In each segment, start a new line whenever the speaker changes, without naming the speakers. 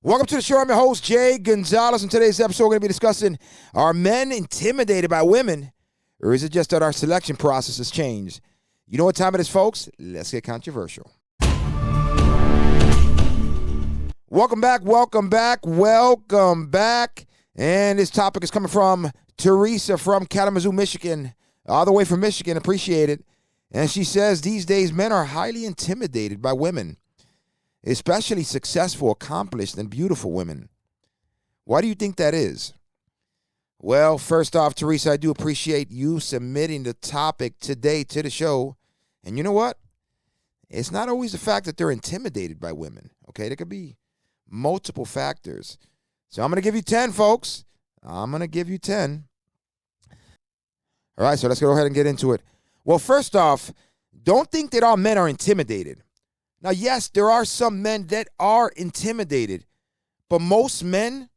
Welcome to the show. I'm your host, Jay Gonzalez. In today's episode, we're going to be discussing, are men intimidated by women, or is it just that our selection process has changed? You know what time it is, folks? Let's get controversial. Welcome back. And this topic is coming from Teresa from Kalamazoo, Michigan, all the way from Michigan. Appreciate it. And she says, these days, men are highly intimidated by women, especially successful, accomplished, and beautiful women. Why do you think that is? Well, first off, Teresa, I do appreciate you submitting the topic today to the show. And you know what? It's not always the fact that they're intimidated by women, okay? There could be multiple factors. So I'm going to give you 10, folks. I'm going to give you 10. All right, so let's go ahead and get into it. Well, first off, don't think that all men are intimidated. Now, yes, there are some men that are intimidated, but most men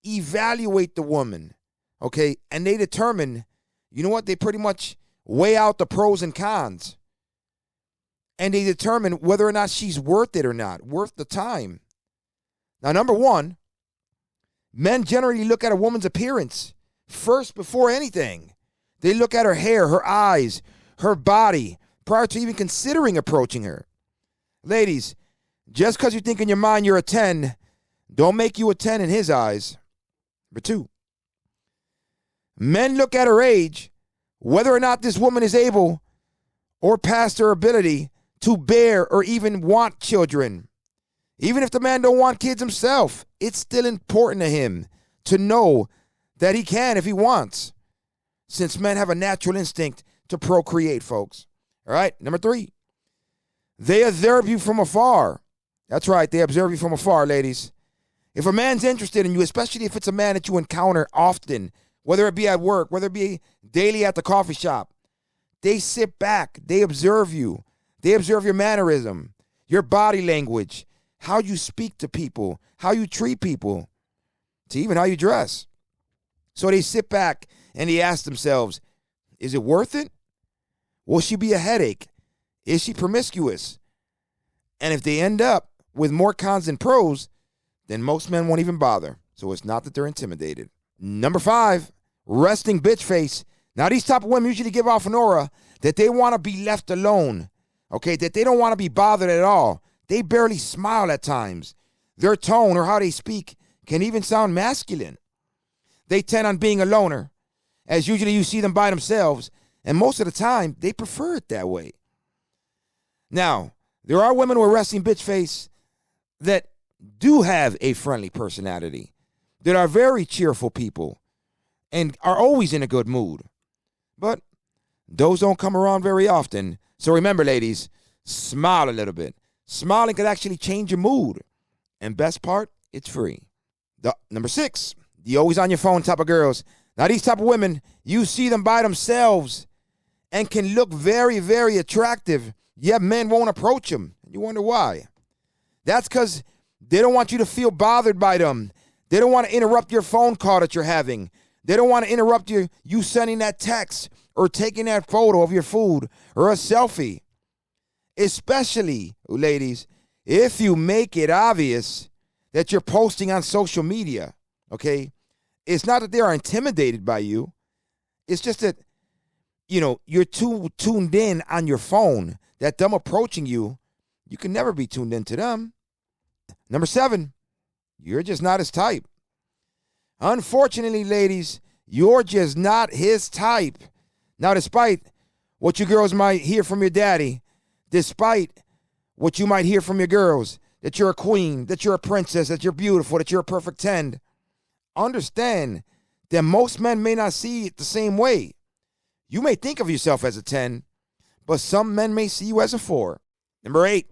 evaluate the woman, okay? And they determine, you know what? They pretty much weigh out the pros and cons. And they determine whether or not she's worth it or not, worth the time. Now, number one, men generally look at a woman's appearance first before anything. They look at her hair, her eyes, her body, prior to even considering approaching her. Ladies, just because you think in your mind you're a 10, don't make you a 10 in his eyes. Number two, men look at her age, whether or not this woman is able or past her ability to bear or even want children. Even if the man don't want kids himself, it's still important to him to know that he can if he wants, since men have a natural instinct to procreate, folks. All right, number three, they observe you from afar. That's right, they observe you from afar, ladies. If a man's interested in you, especially if it's a man that you encounter often, whether it be at work, whether it be daily at the coffee shop, they sit back, they observe you. They observe your mannerism, your body language, how you speak to people, how you treat people, to even how you dress. So they sit back and they ask themselves, is it worth it? Will she be a headache? Is she promiscuous? And if they end up with more cons than pros, then most men won't even bother. So it's not that they're intimidated. Number five, resting bitch face. Now, these type of women usually give off an aura that they want to be left alone, okay, that they don't want to be bothered at all. They barely smile at times. Their tone or how they speak can even sound masculine. They tend on being a loner, as usually you see them by themselves, and most of the time, they prefer it that way. Now, there are women with resting bitch face that do have a friendly personality, that are very cheerful people, and are always in a good mood. But those don't come around very often. So remember, ladies, smile a little bit. Smiling could actually change your mood. And best part, it's free. Number six, the always on your phone type of girls. Now, these type of women, you see them by themselves and can look very, very attractive, yet men won't approach them. You wonder why. That's because they don't want you to feel bothered by them. They don't want to interrupt your phone call that you're having. They don't want to interrupt you sending that text or taking that photo of your food or a selfie. Especially, ladies, if you make it obvious that you're posting on social media, okay? It's not that they are intimidated by you. It's just that, you're too tuned in on your phone that them approaching you, you can never be tuned into them. Number seven, you're just not his type. Unfortunately, ladies, you're just not his type. Now, despite what you girls might hear from your daddy, despite what you might hear from your girls, that you're a queen, that you're a princess, that you're beautiful, that you're a perfect 10, understand that most men may not see it the same way. You may think of yourself as a 10, but some men may see you as a 4. Number 8,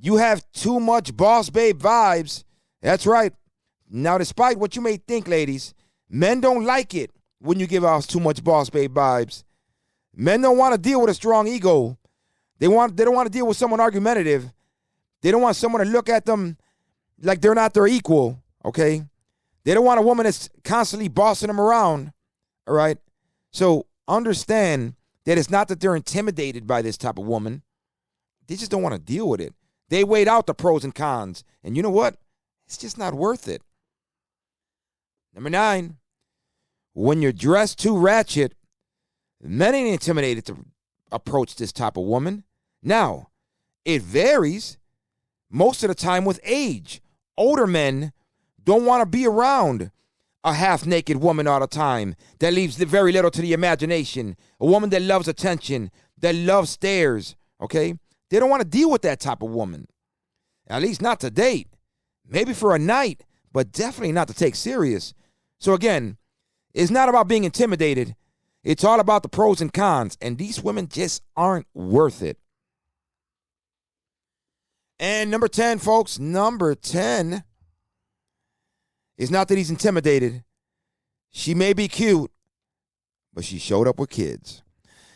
you have too much boss babe vibes. That's right. Now, despite what you may think, ladies, men don't like it when you give off too much boss babe vibes. Men don't want to deal with a strong ego. They don't want to deal with someone argumentative. They don't want someone to look at them like they're not their equal, okay? They don't want a woman that's constantly bossing them around, all right? So understand that it's not that they're intimidated by this type of woman. They just don't want to deal with it. They weighed out the pros and cons. And you know what? It's just not worth it. Number 9, when you're dressed too ratchet, men ain't intimidated to approach this type of woman. Now, it varies most of the time with age. Older men don't want to be around a half-naked woman all the time that leaves very little to the imagination. A woman that loves attention, that loves stares, okay? They don't want to deal with that type of woman. At least not to date. Maybe for a night, but definitely not to take serious. So again, it's not about being intimidated. It's all about the pros and cons, and these women just aren't worth it. And number 10, folks, number 10 is not that he's intimidated. She may be cute, but she showed up with kids.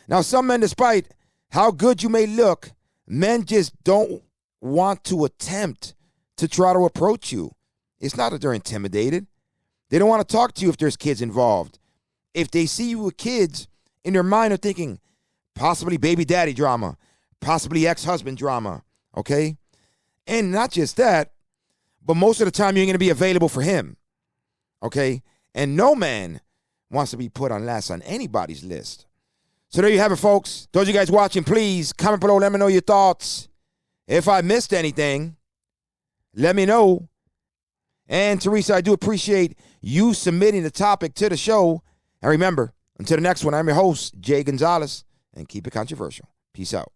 Now, some men, despite how good you may look, men just don't want to attempt to try to approach you. It's not that they're intimidated. They don't want to talk to you if there's kids involved. If they see you with kids, in their mind they're thinking possibly baby daddy drama, possibly ex-husband drama, okay? And not just that, but most of the time you're going to be available for him, okay? And no man wants to be put on last on anybody's list. So there you have it, folks. Those of you guys watching, please comment below. Let me know your thoughts. If I missed anything, let me know. And Teresa, I do appreciate you submitting the topic to the show. And remember, until the next one, I'm your host, Jay Gonzalez, and keep it controversial. Peace out.